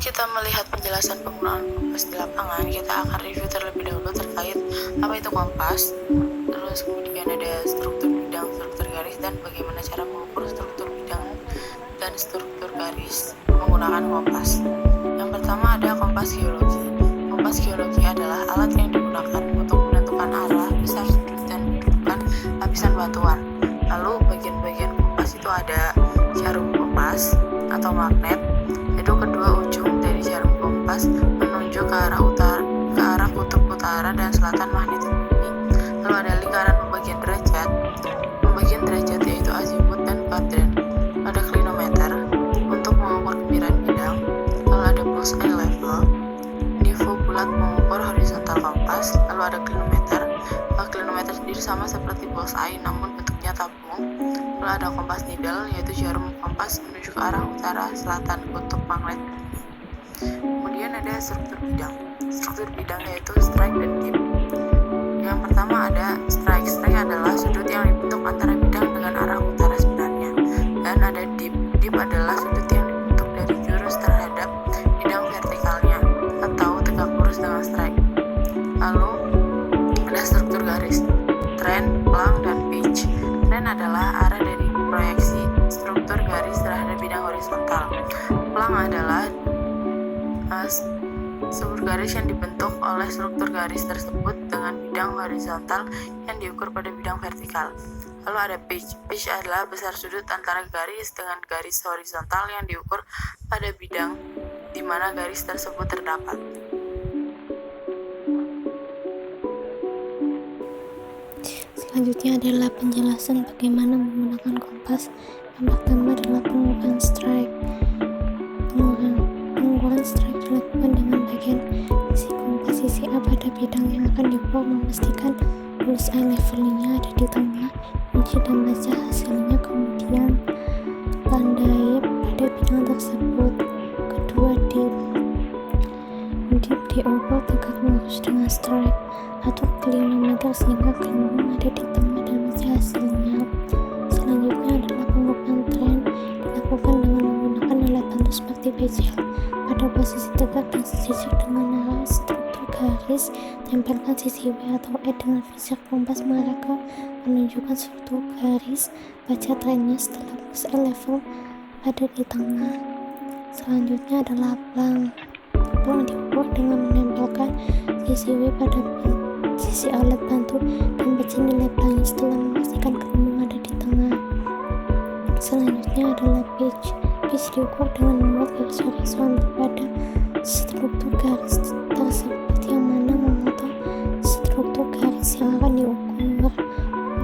kita melihat penjelasan penggunaan kompas di lapangan, kita akan review terlebih dahulu terkait apa itu kompas, terus kemudian ada struktur bidang, struktur garis, dan bagaimana cara mengukur struktur bidang dan struktur garis menggunakan kompas. Yang pertama ada kompas geologi. Kompas geologi adalah alat yang digunakan untuk menentukan arah, besar sudut, dan bentukan lapisan batuan. Lalu bagian-bagian kompas itu ada jarum kompas atau magnet, yaitu kedua ujung dari jarum kompas menunjuk ke arah kutub utara dan selatan magnetik bumi. Lalu ada lingkaran pembagian derajat. Pembagian derajat yaitu azimut dan kuadran. Ada klinometer untuk mengukur kemiringan bidang. Lalu ada bullseye level, nivo bulat mengukur horizontal kompas. Lalu ada klinometer. Klinometer sendiri sama seperti bullseye namun bentuknya tabung. Lalu ada kompas needle, yaitu jarum kompas menuju ke arah utara selatan kutub magnet. Kemudian ada struktur bidang. Struktur bidang yaitu strike dan dip. Yang pertama ada strike. Strike adalah sudut yang dibentuk antara bidang dengan arah utara sebenarnya. Dan ada dip. Dip adalah sudut yang dibentuk dari jurus terhadap bidang vertikalnya atau tegak lurus dengan strike. Lalu ada struktur garis, trend, plang, dan pitch. Trend adalah arah dari proyeksi struktur garis terhadap bidang horizontal. Plang adalah struktur garis yang dibentuk oleh struktur garis tersebut dengan bidang horizontal yang diukur pada bidang vertikal. Lalu ada pitch. Pitch adalah besar sudut antara garis dengan garis horizontal yang diukur pada bidang di mana garis tersebut terdapat. Selanjutnya adalah penjelasan bagaimana menggunakan kompas. Yang pertama adalah pengukuran strike. Pengukuran strike dilakukan dengan bagian sisi kompas sisi A pada bidang yang akan diukur, memastikan bullseye levelnya ada di tengah, kunci dan baca hasilnya, kemudian tandai pada bidang tersebut. Kedua, dip diukur tegak lurus dengan strike atau klinometer sehingga gelembung ada di tengah dan baca hasilnya. Selanjutnya adalah pengukuran trend, dilakukan dengan menggunakan alat bantu seperti bezel pada posisi tegak dan sejajar dengan arah struktur garis. Tempelkan sisi W atau E dengan visir kompas mengarah ke menunjukkan struktur garis. Baca trendnya setelah bullseye level ada di tengah. Selanjutnya adalah plang. Plang diukur dengan menempelkan sisi W pada sisi alat bantu dan baca nilai plangnya setelah memastikan gelembung ada di tengah. Selanjutnya adalah pitch. Pitch diukur dengan membuat garis horizontal pada struktur garis tersebut yang mana memotong struktur garis yang akan diukur.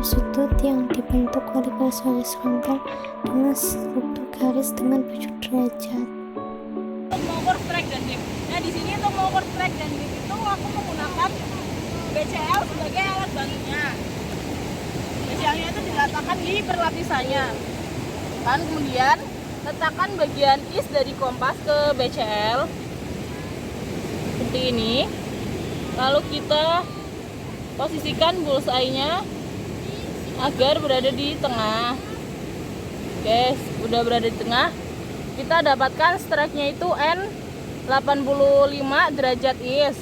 Sudut yang dibentuk oleh garis horizontal dengan struktur garis dengan 7 derajat. Untuk mengukur strike dan dip. Nah, di sini untuk mengukur strike dan dip itu aku menggunakan BCL sebagai alat bantunya. BCL-nya itu diletakkan di perlapisannya. Dan kemudian letakkan bagian is dari kompas ke BCL seperti ini. Lalu kita posisikan bullseye-nya agar berada di tengah. Oke, udah berada di tengah. Kita dapatkan strike-nya itu N 85 derajat is.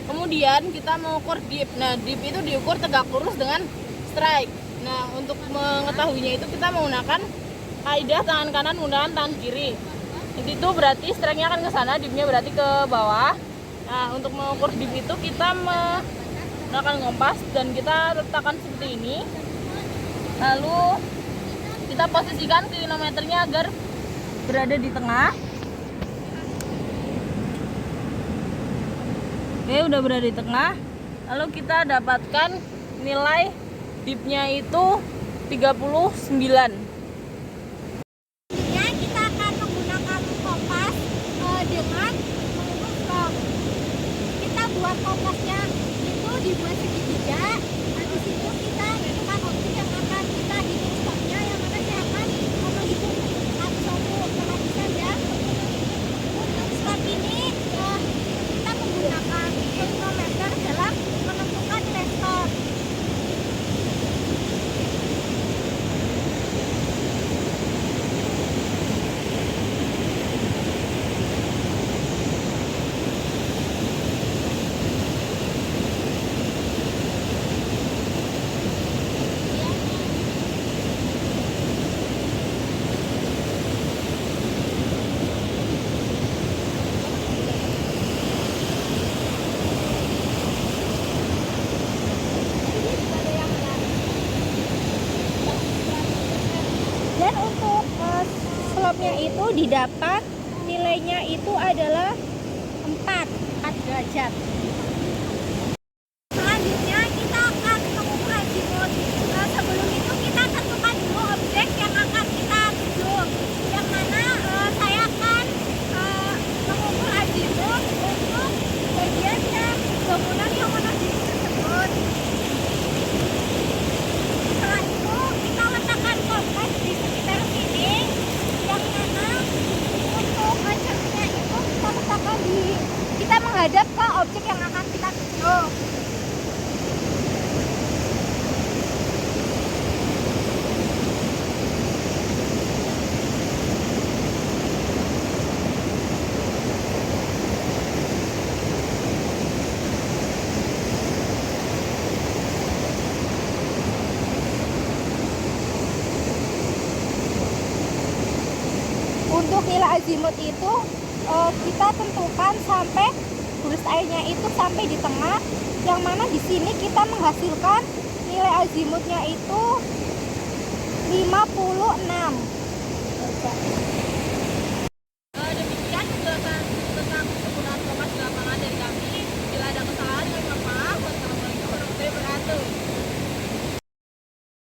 Kemudian kita mengukur dip. Nah, dip itu diukur tegak lurus dengan strike. Nah, untuk mengetahuinya itu kita menggunakan kaidah tangan kanan menggunakan tangan kiri. Itu berarti strike-nya akan ke sana, dipnya berarti ke bawah. Nah, untuk mengukur dip itu kita menggunakan kompas dan kita letakkan seperti ini. Lalu kita posisikan klinometernya agar berada di tengah. Oke, udah berada di tengah. Lalu kita dapatkan nilai dipnya itu 39. Kita akan menggunakan kompas dengan mengukur stok. Kita buat kompasnya itu dibuat segitiga. Habis itu kita tentukan objek yang akan kita hitung stoknya, yang mana saya akan menghitung satu perhatikan ya. Untuk stok ini kita menggunakan kronometer dalam menentukan nilai stok. azimutnya itu didapat nilainya itu adalah 4 derajat. Selanjutnya kita akan mengukur azimut. Sebelum itu kita tentukan dulu objek yang akan kita tuju. Yang mana saya akan mengukur azimut untuk bagian dan bangunan yang mana diri tersebut. Setelah itu kita letakkan kompas di sekitar sini, yang mana untuk cerminnya itu kita letakkan kita menghadap ke objek yang akan kita tuju. Untuk nilai azimut itu kita tentukan sampai garis airnya itu sampai di tengah, yang mana di sini kita menghasilkan nilai azimutnya itu 56.